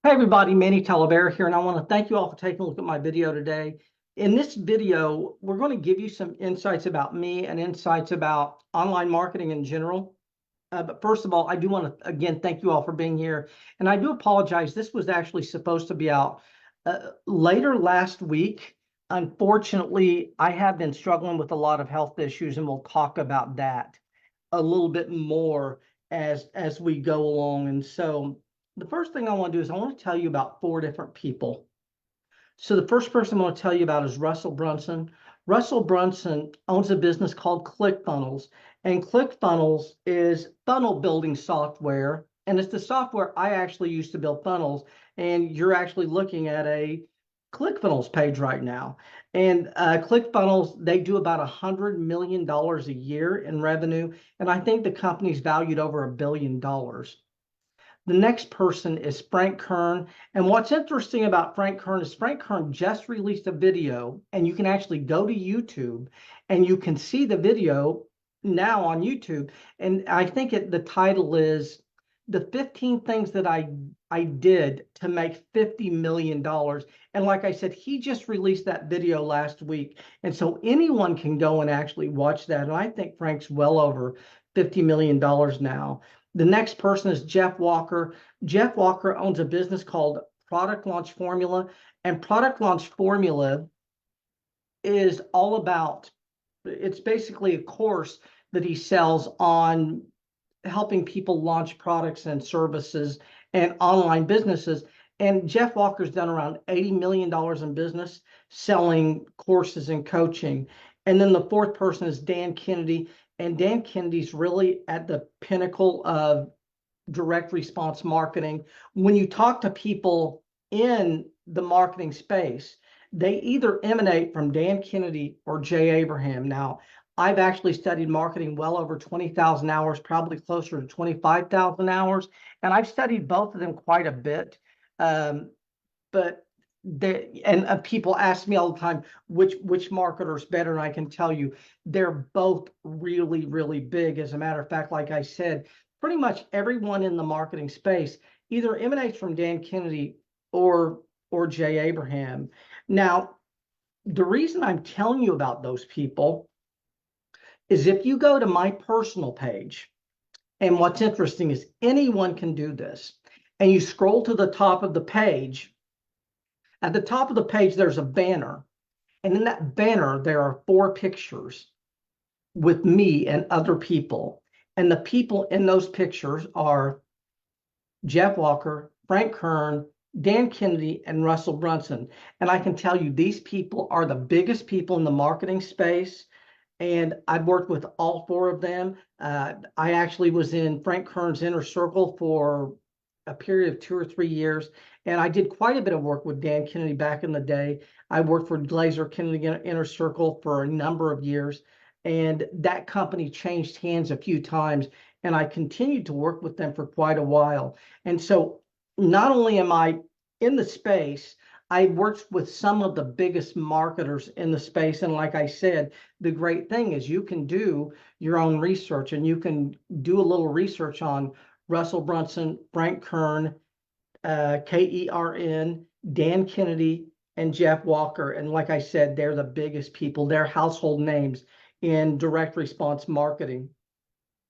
Hey everybody, Manny Talavera here, and I want to thank you all for taking a look at my video today. In this video, we're going to give you some insights about me and insights about online marketing in general. But first of all, I do want to, again, thank you all for being here. And I do apologize. This was actually supposed to be out later last week. Unfortunately, I have been struggling with a lot of health issues, and we'll talk about that a little bit more as we go along. And so the first thing I want to do is I want to tell you about four different people. So the first person I want to tell you about is Russell Brunson. Russell Brunson owns a business called ClickFunnels, and ClickFunnels is funnel building software, and it's the software I actually use to build funnels. And you're actually looking at a ClickFunnels page right now. And ClickFunnels, they do about $100 million a year in revenue, and I think the company's valued over $1 billion. The next person is Frank Kern. And what's interesting about Frank Kern is Frank Kern just released a video, and you can actually go to YouTube and you can see the video now on YouTube. And I think the title is the 15 things that I did to make $50 million. And like I said, he just released that video last week. And so anyone can go and actually watch that. And I think Frank's well over $50 million now. The next person is Jeff Walker. Jeff Walker owns a business called Product Launch Formula, and Product Launch Formula is all about, it's basically a course that he sells on helping people launch products and services and online businesses. And Jeff Walker's done around $80 million in business selling courses and coaching. And then the fourth person is Dan Kennedy. And Dan Kennedy's really at the pinnacle of direct response marketing. When you talk to people in the marketing space, they either emanate from Dan Kennedy or Jay Abraham. Now, I've actually studied marketing well over 20,000 hours, probably closer to 25,000 hours, and I've studied both of them quite a bit. But people ask me all the time which marketer is better, and I can tell you they're both really, really big. As a matter of fact, like I said, pretty much everyone in the marketing space either emanates from Dan Kennedy or Jay Abraham. Now, the reason I'm telling you about those people is if you go to my personal page, and what's interesting is anyone can do this, and you scroll to the top of the page. At the top of the page, there's a banner. And in that banner, there are four pictures with me and other people. And the people in those pictures are Jeff Walker, Frank Kern, Dan Kennedy, and Russell Brunson. And I can tell you, these people are the biggest people in the marketing space. And I've worked with all four of them. I actually was in Frank Kern's inner circle for a period of 2 or 3 years. And I did quite a bit of work with Dan Kennedy back in the day. I worked for Glazer Kennedy Inner Circle for a number of years. And that company changed hands a few times. And I continued to work with them for quite a while. And so not only am I in the space, I worked with some of the biggest marketers in the space. And like I said, the great thing is you can do your own research, and you can do a little research on Russell Brunson, Frank Kern, Kern, Dan Kennedy, and Jeff Walker. And like I said, they're the biggest people. They're household names in direct response marketing.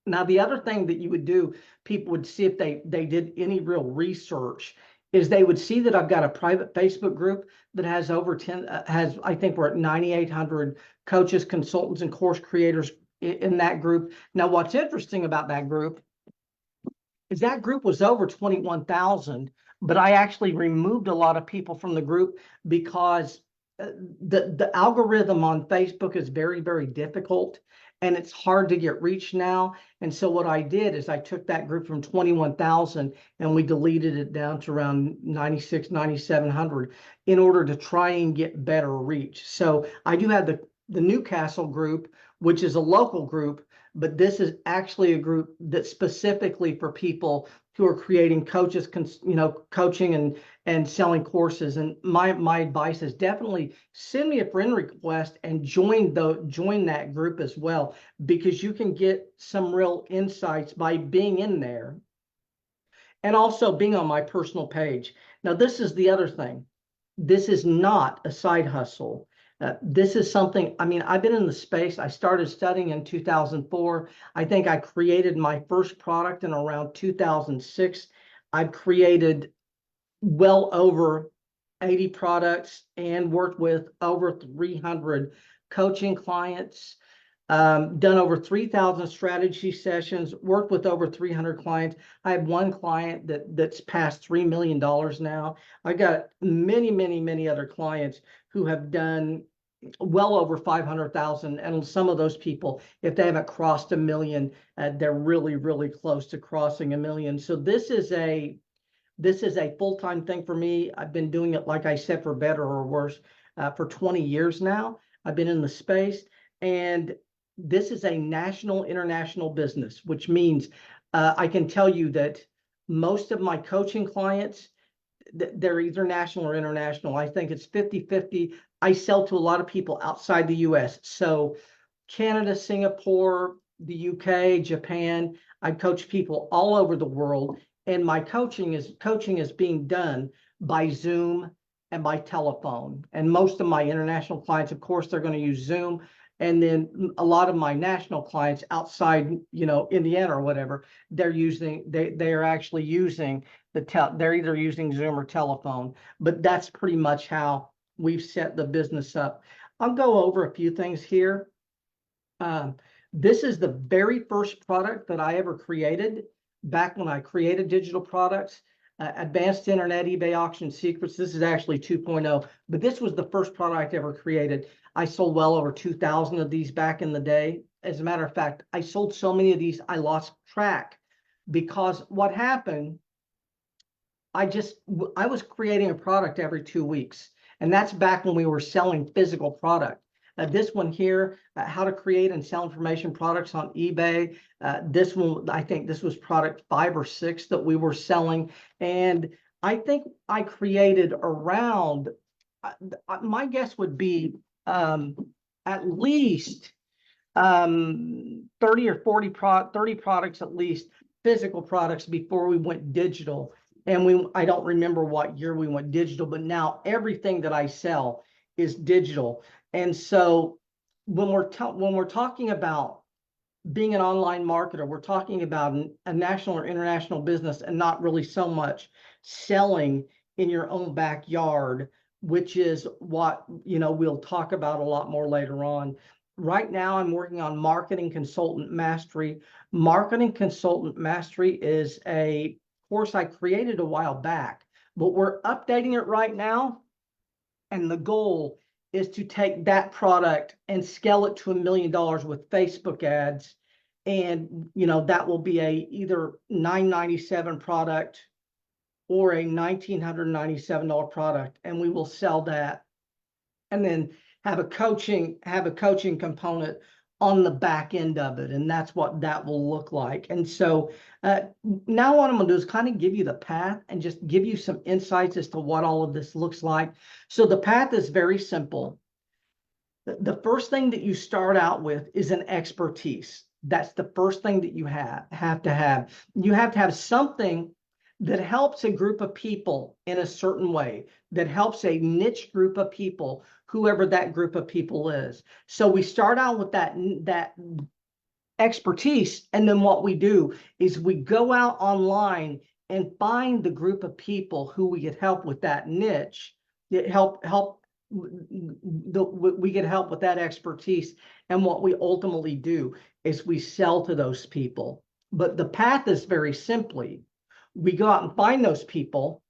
Now, the other thing that you would do, people would see if they did any real research, is they would see that I've got a private Facebook group that has over 10, I think we're at 9,800 coaches, consultants, and course creators in that group. Now, what's interesting about that group is that group was over 21,000, but I actually removed a lot of people from the group because the algorithm on Facebook is very, very difficult, and it's hard to get reach now. And so what I did is I took that group from 21,000 and we deleted it down to around 96, 9,700 in order to try and get better reach. So I do have the Newcastle group, which is a local group, but this is actually a group that's specifically for people who are creating coaches, coaching and selling courses. And my advice is definitely send me a friend request and join that group as well, because you can get some real insights by being in there. and also being on my personal page. Now, this is the other thing. This is not a side hustle. This is something, I mean, I've been in the space. I started studying in 2004. I think I created my first product in around 2006. I've created well over 80 products and worked with over 300 coaching clients, done over 3,000 strategy sessions, worked with over 300 clients. I have one client that's passed $3 million now. I got many, many, many other clients who have done well over 500,000. And some of those people, if they haven't crossed a million, they're really, really close to crossing a million. So this is a full-time thing for me. I've been doing it, like I said, for better or worse, for 20 years now. I've been in the space, and this is a national, international business, which means I can tell you that most of my coaching clients, they're either national or international. I think it's 50-50. I sell to a lot of people outside the US. So Canada, Singapore, the UK, Japan. I coach people all over the world, and my coaching is being done by Zoom and by telephone. And most of my international clients, of course, they're going to use Zoom. And then a lot of my national clients outside, Indiana or whatever, they are actually using they're either using Zoom or telephone. But that's pretty much how we've set the business up. I'll go over a few things here. This is the very first product that I ever created back when I created digital products. Advanced Internet eBay Auction Secrets. This is actually 2.0, but this was the first product I ever created. I sold well over 2,000 of these back in the day. As a matter of fact, I sold so many of these, I lost track, because what happened, I was creating a product every 2 weeks. And that's back when we were selling physical product. This one here, how to create and sell information products on eBay. This one, I think this was product 5 or 6 that we were selling. And I think I created around, my guess would be at least 30 or 40 30 products, at least physical products, before we went digital. And I don't remember what year we went digital, but now everything that I sell is digital. And so when we're talking about being an online marketer, we're talking about a national or international business, and not really so much selling in your own backyard, which is what we'll talk about a lot more later on. Right now, I'm working on Marketing Consultant Mastery. Marketing Consultant Mastery is a course I created a while back, but we're updating it right now. And the goal is to take that product and scale it to $1 million with Facebook ads. And, that will be either $997 product or a $1,997 product. And we will sell that, and then have a coaching component on the back end of it. And that's what that will look like. And so now what I'm going to do is kind of give you the path and just give you some insights as to what all of this looks like. So the path is very simple. The first thing that you start out with is an expertise. That's the first thing that you have to have. You have to have something that helps a group of people in a certain way, that helps a niche group of people, whoever that group of people is. So we start out with that expertise, and then what we do is we go out online and find the group of people who we could help with that niche, we get help with that expertise. And what we ultimately do is we sell to those people. But the path is very simply, we go out and find those people,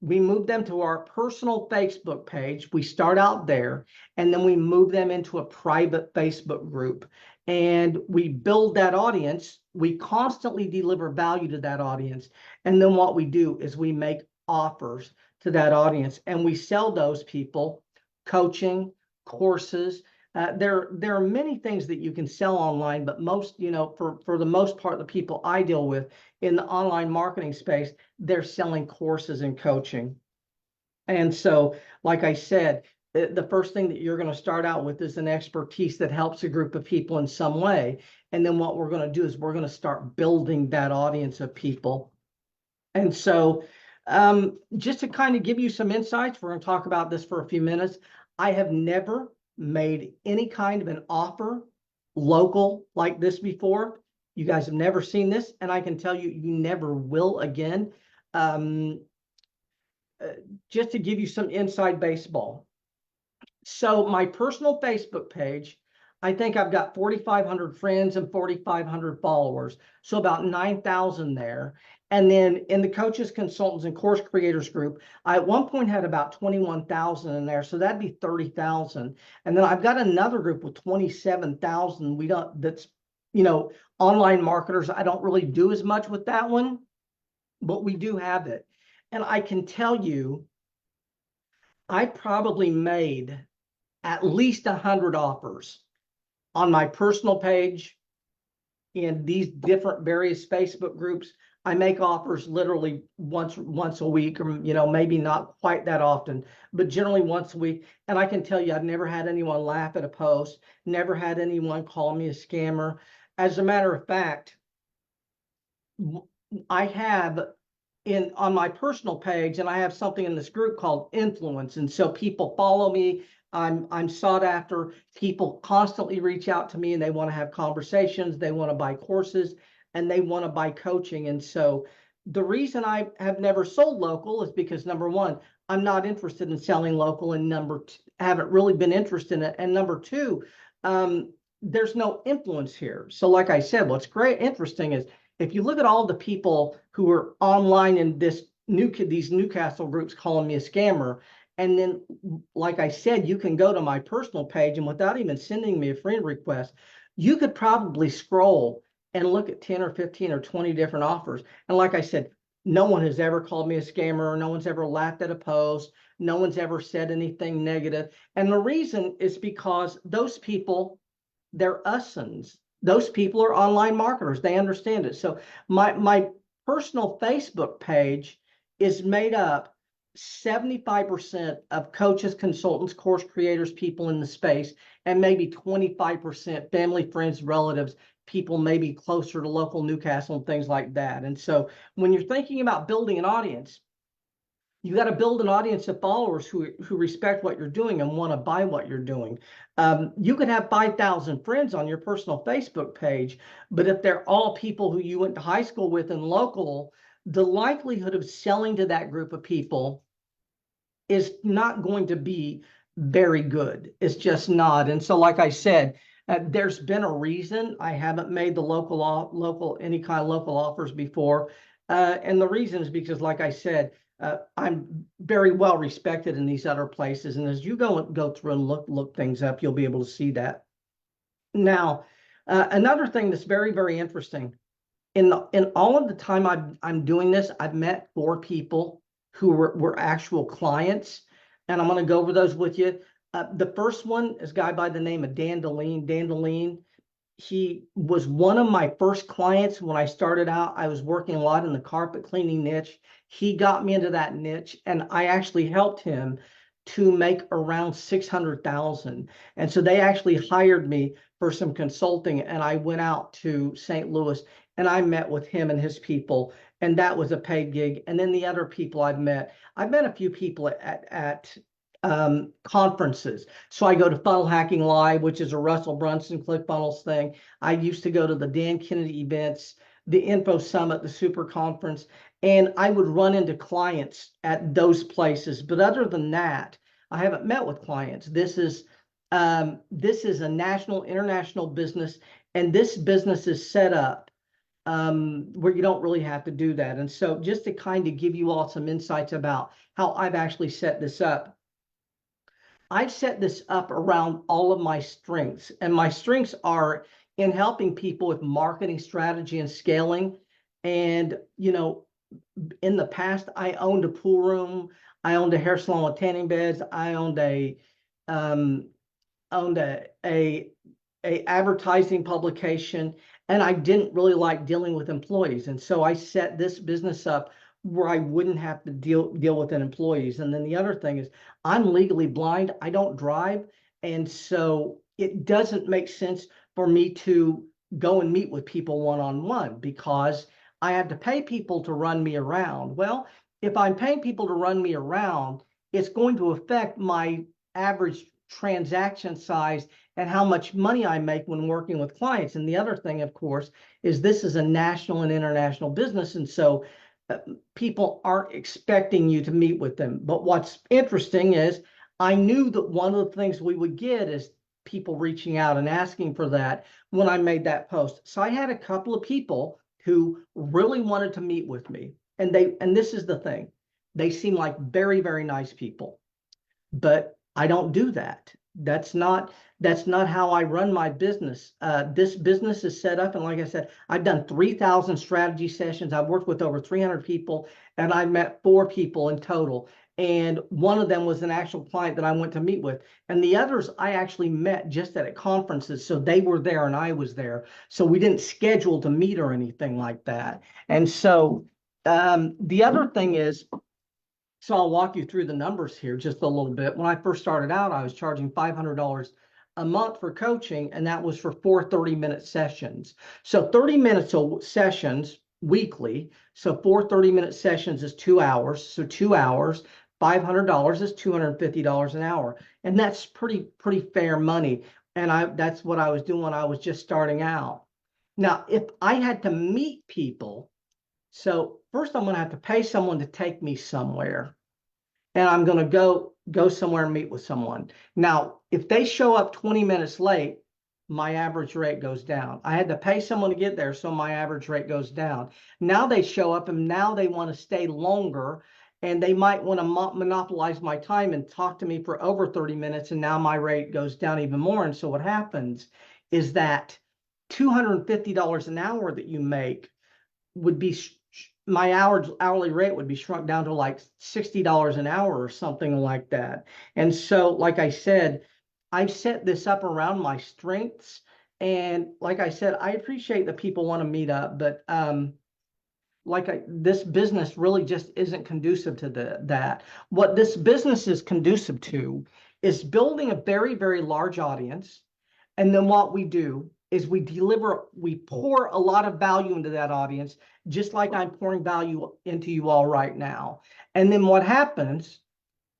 we move them to our personal Facebook page, we start out there, and then we move them into a private Facebook group, and we build that audience. We constantly deliver value to that audience, and then what we do is we make offers to that audience, and we sell those people coaching, courses. There are many things that you can sell online, but most, for the most part, the people I deal with in the online marketing space, they're selling courses and coaching. And so, like I said, the first thing that you're going to start out with is an expertise that helps a group of people in some way. And then what we're going to do is we're going to start building that audience of people. And so just to kind of give you some insights, we're going to talk about this for a few minutes. I have never made any kind of an offer local like this before. You guys have never seen this, and I can tell you, you never will again. Um, just to give you some inside baseball. So my personal Facebook page, I think I've got 4,500 friends and 4,500 followers. So about 9,000 there. And then in the coaches, consultants, and course creators group, I at one point had about 21,000 in there. So that'd be 30,000. And then I've got another group with 27,000. That's, online marketers. I don't really do as much with that one, but we do have it. And I can tell you, I probably made at least 100 offers on my personal page in these different various Facebook groups. I make offers literally once a week, or maybe not quite that often, but generally once a week. And I can tell you, I've never had anyone laugh at a post, never had anyone call me a scammer. As a matter of fact, I have on my personal page, and I have something in this group called influence. And so people follow me. I'm sought after. People constantly reach out to me and they want to have conversations. They want to buy courses and they want to buy coaching. And so the reason I have never sold local is because, number one, I'm not interested in selling local, and number two, I haven't really been interested in it. And number two, there's no influence here. So like I said, what's great, interesting is if you look at all the people who are online in these Newcastle groups calling me a scammer, and then, like I said, you can go to my personal page, and without even sending me a friend request, you could probably scroll and look at 10 or 15 or 20 different offers. And like I said, no one has ever called me a scammer. No one's ever laughed at a post. No one's ever said anything negative. And the reason is because those people, they're usins. Those people are online marketers. They understand it. So my personal Facebook page is made up 75% of coaches, consultants, course creators, people in the space, and maybe 25% family, friends, relatives, people maybe closer to local Newcastle and things like that. And so when you're thinking about building an audience, you got to build an audience of followers who respect what you're doing and want to buy what you're doing. You could have 5,000 friends on your personal Facebook page, but if they're all people who you went to high school with and local, the likelihood of selling to that group of people is not going to be very good. It's just not. And so, like I said, there's been a reason I haven't made the any kind of local offers before. And the reason is because, like I said, I'm very well respected in these other places. And as you go through and look things up, you'll be able to see that. Now, another thing that's very, very interesting, in all of the time I'm doing this, I've met 4 people who were actual clients, and I'm going to go over those with you. The first one is a guy by the name of Dan Deline. He was one of my first clients when I started out. I was working a lot in the carpet cleaning niche. He got me into that niche, and I actually helped him to make around 600,000. And so they actually hired me for some consulting, and I went out to St. Louis and I met with him and his people, and that was a paid gig. And then the other people I've met a few people at conferences. So I go to Funnel Hacking Live, which is a Russell Brunson ClickFunnels thing. I used to go to the Dan Kennedy events, the Info Summit, the Super Conference, and I would run into clients at those places. But other than that, I haven't met with clients. This is a international business, and this business is set up where you don't really have to do that. And so just to kind of give you all some insights about how I've actually set this up, I've set this up around all of my strengths, and my strengths are in helping people with marketing strategy and scaling. And, in the past, I owned a pool room, I owned a hair salon with tanning beds, I owned um, a advertising publication, and I didn't really like dealing with employees. And so I set this business up where I wouldn't have to deal with employees. And then the other thing is I'm legally blind. I don't drive. And so it doesn't make sense for me to go and meet with people one-on-one because I had to pay people to run me around. Well, if I'm paying people to run me around, it's going to affect my average transaction size and how much money I make when working with clients. And the other thing, of course, is this is a national and international business. And so uh, people aren't expecting you to meet with them. But what's interesting is I knew that one of the things we would get is people reaching out and asking for that when I made that post. So I had a couple of people who really wanted to meet with me. And this is the thing, they seem like very, very nice people, but I don't do that. That's not how I run my business. This business is set up, and like I said, I've done 3,000 strategy sessions. I've worked with over 300 people, and I met 4 people in total. And one of them was an actual client that I went to meet with, and the others I actually met just at conferences. So they were there and I was there. So we didn't schedule to meet or anything like that. And so the other thing is, so I'll walk you through the numbers here just a little bit. When I first started out, I was charging $500 a month for coaching, and that was for 4 30-minute sessions. So 30 minutes of sessions weekly. So 4 30-minute sessions is 2 hours. So 2 hours, $500 is $250 an hour. And that's pretty fair money. And that's what I was doing when I was just starting out. Now, if I had to meet people, so first I'm going to have to pay someone to take me somewhere, and I'm going to go somewhere and meet with someone. Now, if they show up 20 minutes late, my average rate goes down. I had to pay someone to get there, so my average rate goes down. Now they show up and now they want to stay longer, and they might want to monopolize my time and talk to me for over 30 minutes, and now my rate goes down even more. And so what happens is that $250 an hour that you make would be my hourly rate would be shrunk down to like $60 an hour or something like that. And so, like I said, I've set this up around my strengths. And like I said, I appreciate that people want to meet up, but this business really just isn't conducive to that. What this business is conducive to is building a very, very large audience. And then what we do is we pour a lot of value into that audience, just like I'm pouring value into you all right now. And then what happens,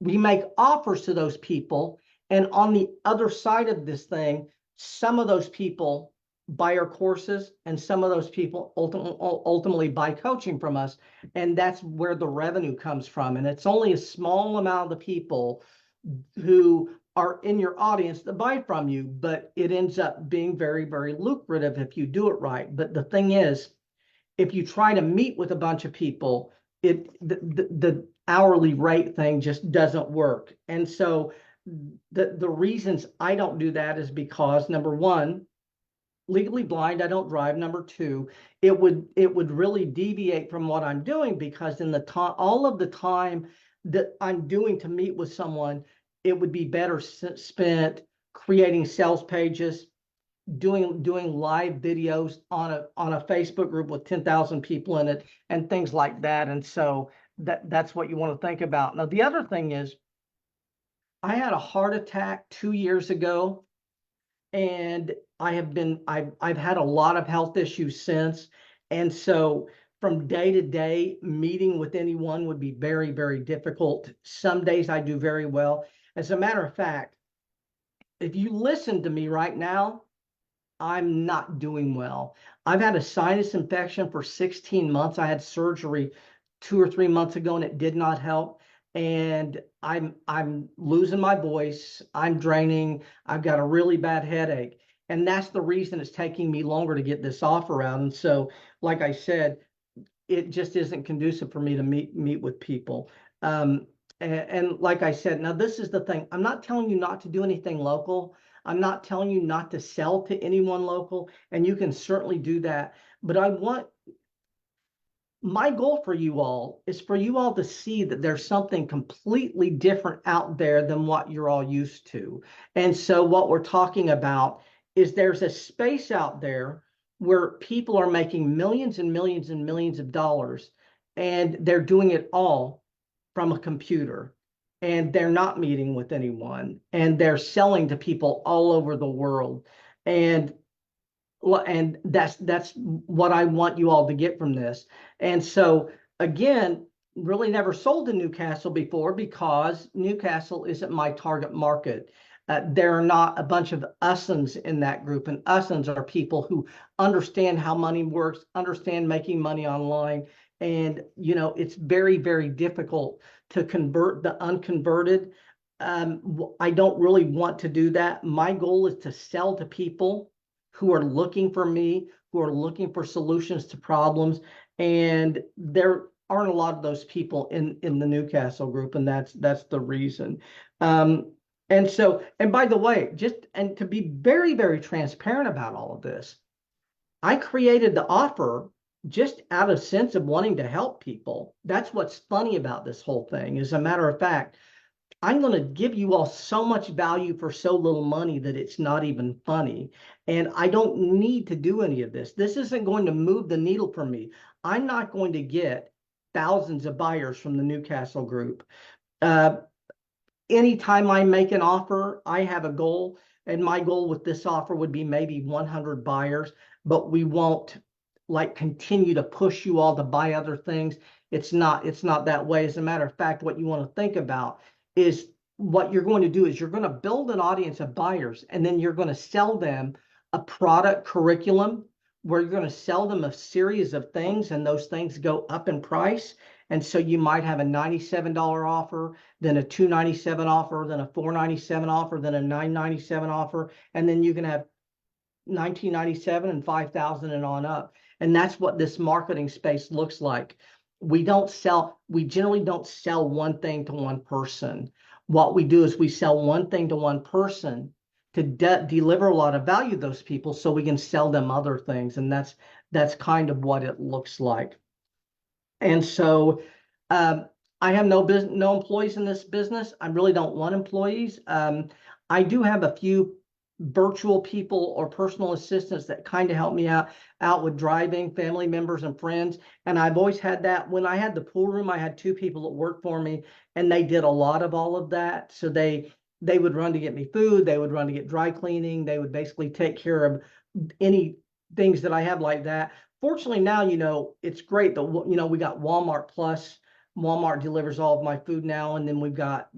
we make offers to those people. And on the other side of this thing, some of those people buy our courses, and some of those people ultimately buy coaching from us. And that's where the revenue comes from. And it's only a small amount of the people who are in your audience that buy from you, but it ends up being very, very lucrative if you do it right. But the thing is, if you try to meet with a bunch of people, the hourly rate thing just doesn't work. And so the reasons I don't do that is because, number one, legally blind, I don't drive. Number two, it would really deviate from what I'm doing, because in the time, all of the time that I'm doing to meet with someone, it would be better spent creating sales pages, doing live videos on a Facebook group with 10,000 people in it, and things like that. And so that's what you want to think about. Now, the other thing is, I had a heart attack 2 years ago, and I've had a lot of health issues since. And so from day to day, meeting with anyone would be very, very difficult. Some days I do very well. As a matter of fact, if you listen to me right now, I'm not doing well. I've had a sinus infection for 16 months. I had surgery 2 or 3 months ago, and it did not help. And I'm losing my voice. I'm draining. I've got a really bad headache. And that's the reason it's taking me longer to get this offer out. And so, like I said, it just isn't conducive for me to meet with people. And like I said, now this is the thing. I'm not telling you not to do anything local. I'm not telling you not to sell to anyone local, and you can certainly do that. But my goal for you all is for you all to see that there's something completely different out there than what you're all used to. And so what we're talking about is there's a space out there where people are making millions and millions and millions of dollars, and they're doing it all from a computer, and they're not meeting with anyone, and they're selling to people all over the world. And And that's what I want you all to get from this. And so again, really never sold to Newcastle before because Newcastle isn't my target market. There are not a bunch of usins in that group, and usins are people who understand how money works, understand making money online. And it's very, very difficult to convert the unconverted. I don't really want to do that. My goal is to sell to people who are looking for me, who are looking for solutions to problems. And there aren't a lot of those people in the Newcastle group, and that's the reason. And by the way, and to be very, very transparent about all of this, I created the offer just out of sense of wanting to help people. That's what's funny about this whole thing. As a matter of fact, I'm going to give you all so much value for so little money that it's not even funny. And I don't need to do any of this. This isn't going to move the needle for me. I'm not going to get thousands of buyers from the Newcastle group. Uh, Anytime I make an offer, I have a goal. And my goal with this offer would be maybe 100 buyers, but we won't like continue to push you all to buy other things. It's not that way. As a matter of fact, what you want to think about is what you're going to do is you're going to build an audience of buyers, and then you're going to sell them a product curriculum where you're going to sell them a series of things, and those things go up in price. And so you might have a $97 offer, then a $297 offer, then a $497 offer, then a $997 offer, and then you can have $1997 and $5,000 and on up. And that's what this marketing space looks like. We generally don't sell one thing to one person. What we do is we sell one thing to one person to deliver a lot of value to those people so we can sell them other things. And that's kind of what it looks like. And so I have no employees in this business. I really don't want employees. I do have a few virtual people or personal assistants that kind of help me out with driving, family members and friends. And I've always had that. When I had the pool room, I had two people that worked for me, and they did a lot of all of that. So they would run to get me food, they would run to get dry cleaning, they would basically take care of any things that I have like that. Fortunately now, it's great that, we got Walmart Plus. Walmart delivers all of my food now, and then we've got,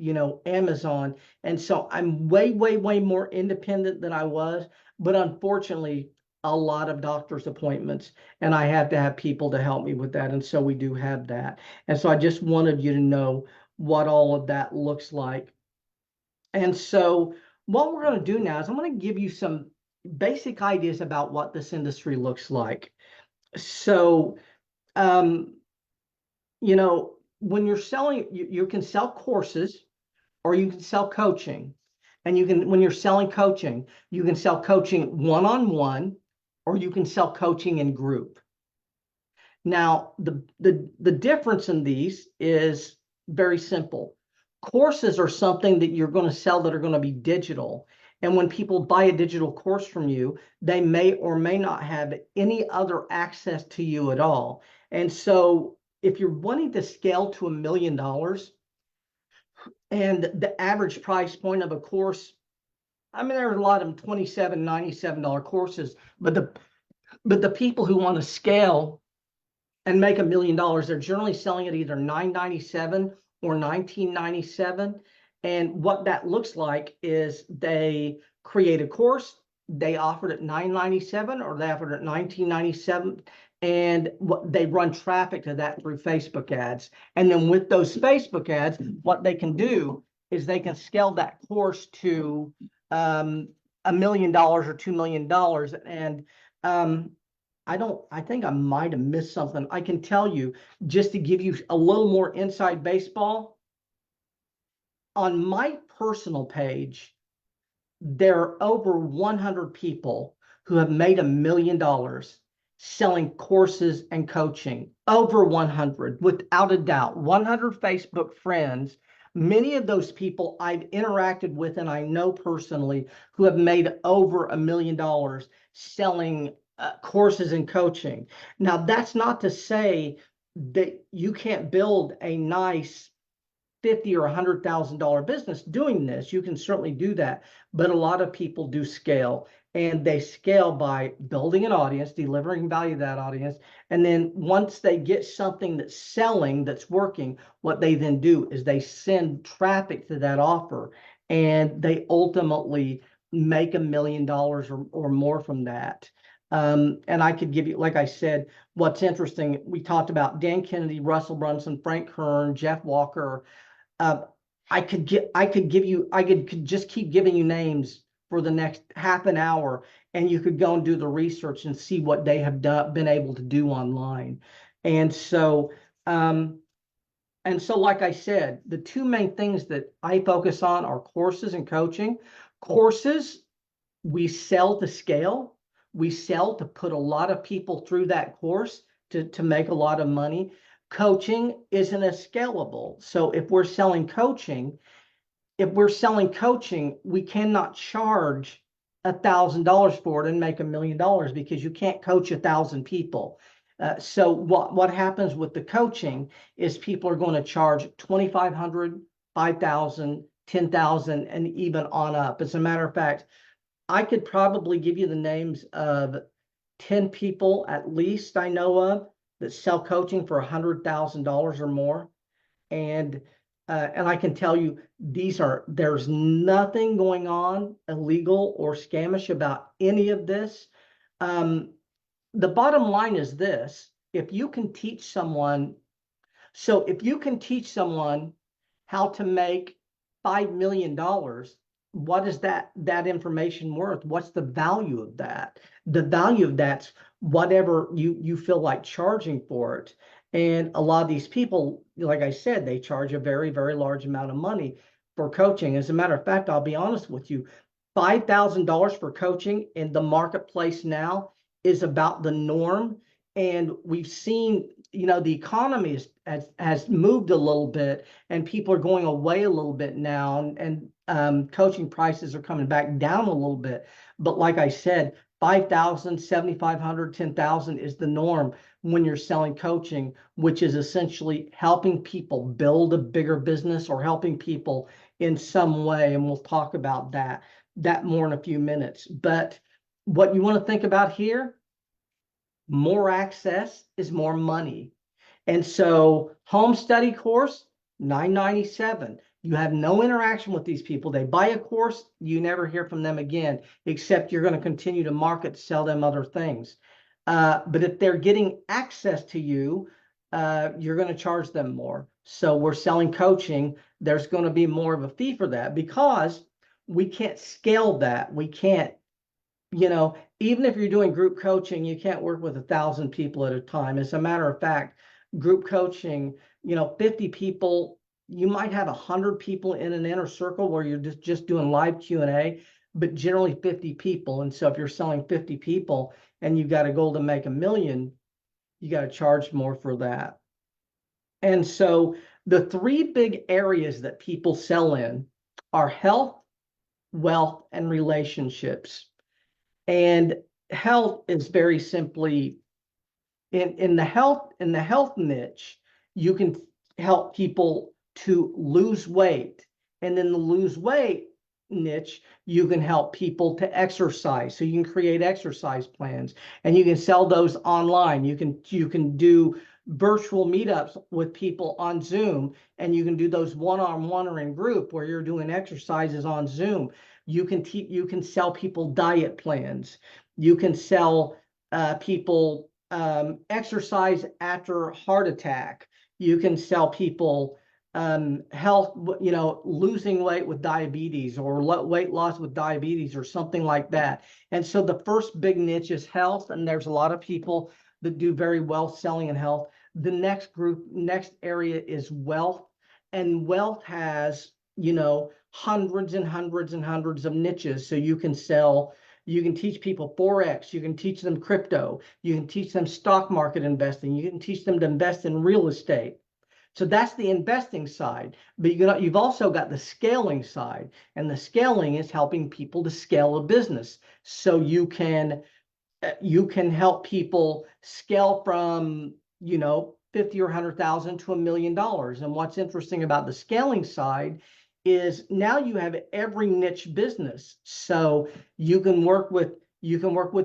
Amazon. And so I'm way, way, way more independent than I was. But unfortunately, a lot of doctor's appointments, and I have to have people to help me with that. And so we do have that. And so I just wanted you to know what all of that looks like. And so what we're going to do now is I'm going to give you some basic ideas about what this industry looks like. So, when you're selling, you can sell courses or you can sell coaching. And when you're selling coaching, you can sell coaching one-on-one, or you can sell coaching in group. Now, the difference in these is very simple. Courses are something that you're going to sell that are going to be digital. And when people buy a digital course from you, they may or may not have any other access to you at all. And so if you're wanting to scale to $1 million, and the average price point of a course, I mean, there are a lot of them $27, $97 courses, but the people who want to scale and make $1 million, they're generally selling at either $997 or $1997. And what that looks like is they create a course, they offer it at $997 or they offer it at $1997, and they run traffic to that through Facebook ads. And then with those Facebook ads, what they can do is they can scale that course to $1 million or $2 million. And I think I might have missed something. I can tell you, just to give you a little more inside baseball, on my personal page, there are over 100 people who have made $1 million selling courses and coaching. Over 100, without a doubt. 100 Facebook friends. Many of those people I've interacted with and I know personally who have made over $1 million selling courses and coaching. Now, that's not to say that you can't build a nice $50,000 or $100,000 business doing this. You can certainly do that, but a lot of people do scale. And they scale by building an audience, delivering value to that audience. And then once they get something that's selling, that's working, what they then do is they send traffic to that offer, and they ultimately make $1 million or more from that. And I could give you, like I said, what's interesting, we talked about Dan Kennedy, Russell Brunson, Frank Kern, Jeff Walker. Uh, I could just keep giving you names for the next half an hour, and you could go and do the research and see what they have been able to do online. And so, um, like I said, the two main things that I focus on are courses and coaching. Courses, we sell to scale. We sell to put a lot of people through that course to make a lot of money. Coaching isn't as scalable. So if we're selling coaching, we cannot charge $1,000 for it and make $1 million, because you can't coach 1,000 people. So what happens with the coaching is people are going to charge 2,500, 5,000, 10,000, and even on up. As a matter of fact, I could probably give you the names of 10 people at least I know of that sell coaching for $100,000 or more. And I can tell you, there's nothing going on illegal or scamish about any of this. Um, the bottom line is this: if you can teach someone, if you can teach someone how to make $5 million, what is that information worth? What's the value of that? The value of that's whatever you feel like charging for it. And a lot of these people, like I said, they charge a very, very large amount of money for coaching. As a matter of fact, I'll be honest with you, $5,000 for coaching in the marketplace now is about the norm. And we've seen, the economy has moved a little bit, and people are going away a little bit now, and coaching prices are coming back down a little bit. But like I said, 5,000, 7,500, 10,000 is the norm when you're selling coaching, which is essentially helping people build a bigger business or helping people in some way. And we'll talk about that more in a few minutes. But what you want to think about here, more access is more money. And so home study course, $997. You have no interaction with these people. They buy a course, you never hear from them again, except you're going to continue to market, sell them other things. But if they're getting access to you, you're going to charge them more. So we're selling coaching. There's going to be more of a fee for that, because we can't scale that. We can't, even if you're doing group coaching, you can't work with 1,000 people at a time. As a matter of fact, group coaching, 50 people, you might have 100 people in an inner circle where you're just doing live Q&A, but generally 50 people. And so if you're selling 50 people and you've got a goal to make $1 million, you got to charge more for that. And so the three big areas that people sell in are health, wealth, and relationships. And health is very simply in the health niche, you can help people to lose weight. And in the lose weight niche, you can help people to exercise. So you can create exercise plans, and you can sell those online. You can do virtual meetups with people on Zoom, and you can do those one-on-one or in group where you're doing exercises on Zoom. You can sell people diet plans. You can sell people exercise after heart attack. You can sell people health, losing weight with diabetes, or weight loss with diabetes, or something like that. And so the first big niche is health, and there's a lot of people that do very well selling in health. The next area is wealth, and wealth has, hundreds and hundreds and hundreds of niches. So you can teach people Forex, you can teach them crypto, you can teach them stock market investing, you can teach them to invest in real estate. So that's the investing side. But you've also got the scaling side, and the scaling is helping people to scale a business. So you can help people scale from 50 or 100,000 to $1 million. And what's interesting about the scaling side is now you have every niche business. So you can work with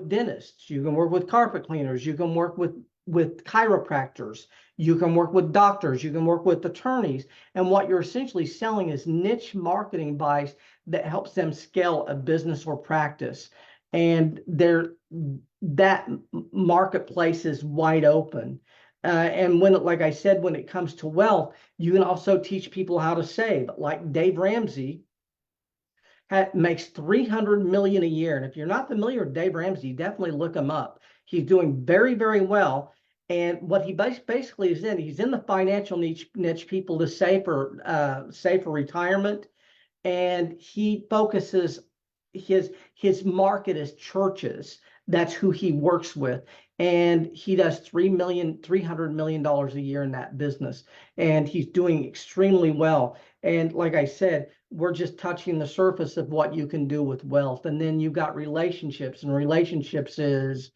dentists, you can work with carpet cleaners, you can work with chiropractors, you can work with doctors, you can work with attorneys. And what you're essentially selling is niche marketing advice that helps them scale a business or practice. And that marketplace is wide open. And like I said, when it comes to wealth, you can also teach people how to save. Like Dave Ramsey makes 300 million a year. And if you're not familiar with Dave Ramsey, definitely look him up. He's doing very, very well. And what he basically is he's in the financial niche people to save for retirement. And he focuses his market is churches. That's who he works with. And he does $300 million a year in that business. And he's doing extremely well. And like I said, we're just touching the surface of what you can do with wealth. And then you've got relationships, and relationships is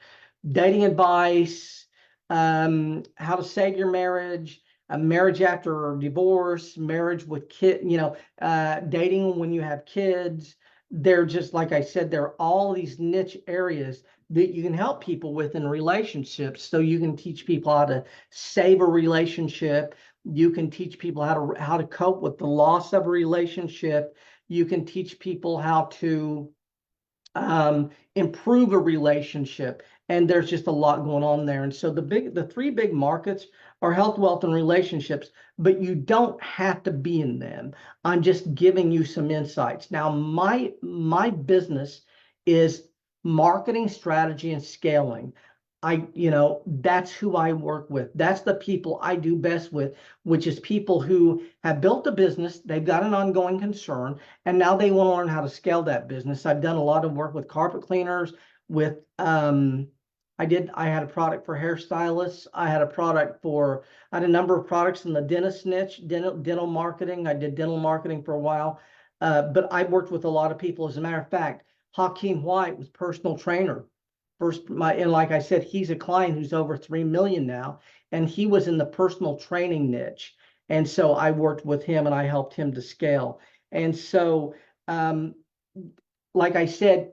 dating advice, how to save your marriage, a marriage after divorce, marriage with dating when you have kids. They're just, like I said, there are all these niche areas that you can help people with in relationships. So you can teach people how to save a relationship. You can teach people how to cope with the loss of a relationship. You can teach people how to improve a relationship. And there's just a lot going on there. And so the three big markets are health, wealth, and relationships, but you don't have to be in them. I'm just giving you some insights. Now, my business is marketing strategy and scaling. That's who I work with. That's the people I do best with, which is people who have built a business, they've got an ongoing concern, and now they want to learn how to scale that business. I've done a lot of work with carpet cleaners, with I had a product for hairstylists. I had a number of products in the dentist niche, dental marketing. I did dental marketing for a while. But I worked with a lot of people. As a matter of fact, Hakeem White was personal trainer. And like I said, he's a client who's over 3 million now, and he was in the personal training niche. And so I worked with him and I helped him to scale. And so, like I said,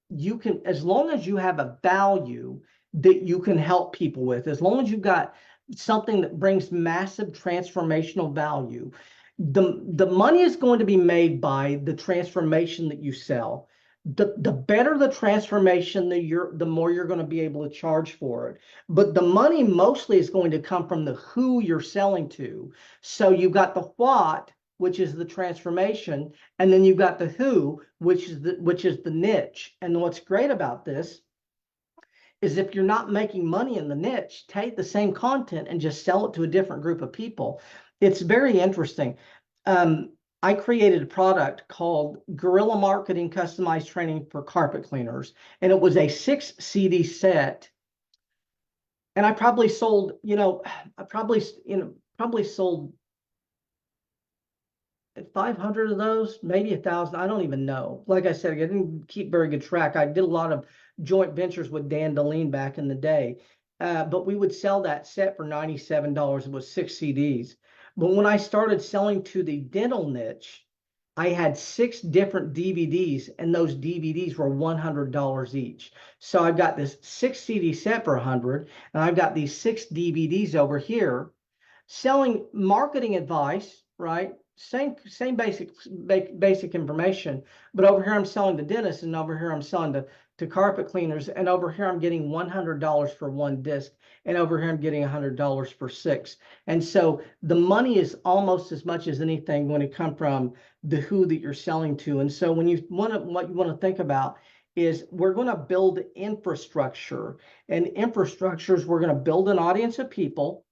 you can, as long as you have a value that you can help people with, as long as you've got something that brings massive transformational value, the money is going to be made by the transformation that you sell. The better the transformation, the more you're going to be able to charge for it. But the money mostly is going to come from the who you're selling to. So you've got the what, which is the transformation, and then you've got the who, which is the niche. And what's great about this is if you're not making money in the niche, take the same content and just sell it to a different group of people. It's very interesting. I created a product called Guerrilla Marketing Customized Training for Carpet Cleaners, and it was a 6 CD set. And I probably sold, probably sold 500 of those, maybe 1,000. I don't even know. Like I said, I didn't keep very good track. I did a lot of joint ventures with Dan Deline back in the day. But we would sell that set for $97. It was 6 CDs. But when I started selling to the dental niche, I had 6 different DVDs, and those DVDs were $100 each. So I've got this 6 CD set for 100, and I've got these 6 DVDs over here selling marketing advice, right? Same basic information, but over here I'm selling to dentists, and over here I'm selling to carpet cleaners, and over here I'm getting $100 for 1 disc, and over here I'm getting $100 for 6. And so the money is almost as much as anything when it comes from the who that you're selling to. And so what you want to think about is we're going to build infrastructure, and infrastructures, we're going to build an audience of people.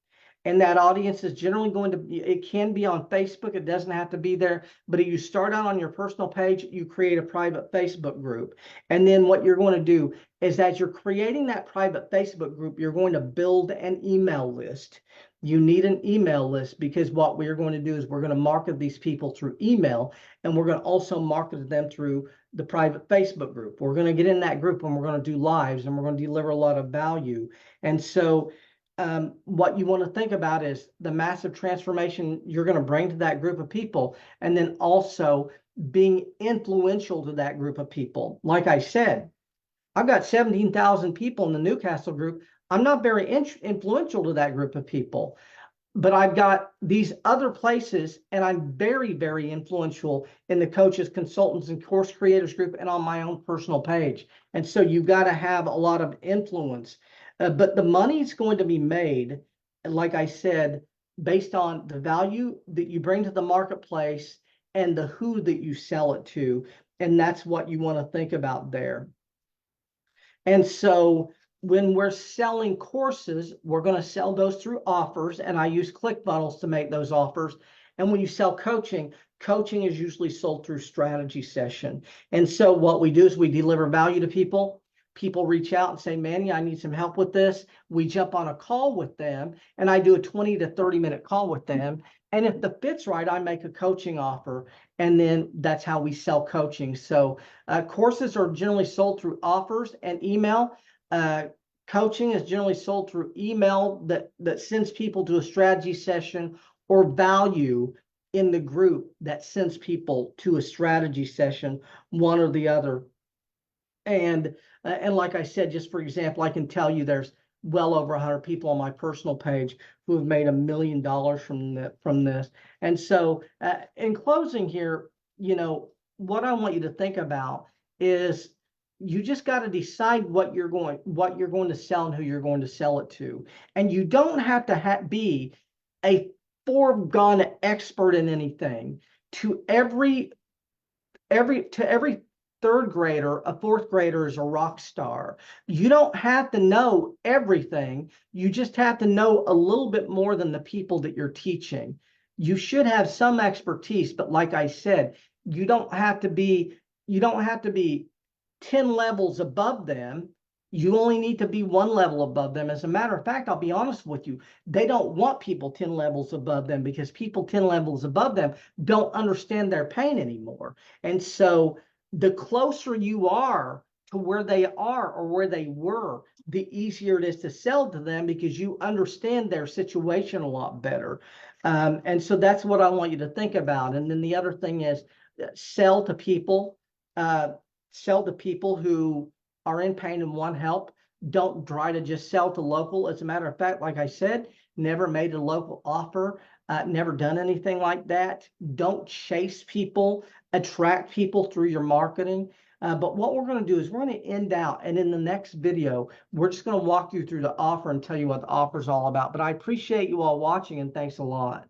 And that audience is generally it can be on Facebook. It doesn't have to be there. But if you start out on your personal page, you create a private Facebook group. And then what you're going to do is, as you're creating that private Facebook group, you're going to build an email list. You need an email list, because what we're going to do is we're going to market these people through email, and we're going to also market them through the private Facebook group. We're going to get in that group, and we're going to do lives, and we're going to deliver a lot of value. And so what you want to think about is the massive transformation you're going to bring to that group of people, and then also being influential to that group of people. Like I said, I've got 17,000 people in the Newcastle group. I'm not very influential to that group of people, but I've got these other places, and I'm very, very influential in the coaches, consultants, and course creators group and on my own personal page. And so you've got to have a lot of influence. But the money is going to be made, like I said, based on the value that you bring to the marketplace and the who that you sell it to. And that's what you want to think about there. And so when we're selling courses, we're going to sell those through offers, and I use ClickFunnels to make those offers. And when you sell coaching, coaching is usually sold through strategy session. And so what we do is we deliver value to people. People reach out and say, Manny, I need some help with this. We jump on a call with them, and I do a 20 to 30-minute call with them. And if the fit's right, I make a coaching offer, and then that's how we sell coaching. So courses are generally sold through offers and email. Coaching is generally sold through email that sends people to a strategy session, or value in the group that sends people to a strategy session, one or the other. And like I said, just for example, I can tell you there's well over 100 people on my personal page who have made $1 million from this. And so in closing here, what I want you to think about is you just got to decide what you're going to sell and who you're going to sell it to. And you don't have to be a foregone expert in anything. To every third grader, a fourth grader is a rock star. You don't have to know everything. You just have to know a little bit more than the people that you're teaching. You should have some expertise, but like I said, you don't have to be 10 levels above them. You only need to be one level above them. As a matter of fact, I'll be honest with you, they don't want people 10 levels above them, because people 10 levels above them don't understand their pain anymore. And so the closer you are to where they are or where they were, the easier it is to sell to them, because you understand their situation a lot better. And so that's what I want you to think about. And then the other thing is sell to people. Sell to people who are in pain and want help. Don't try to just sell to local. As a matter of fact, like I said, never made a local offer, never done anything like that. Don't chase people, attract people through your marketing. But what we're going to do is we're going to end out, and in the next video, we're just going to walk you through the offer and tell you what the offer is all about. But I appreciate you all watching, and thanks a lot.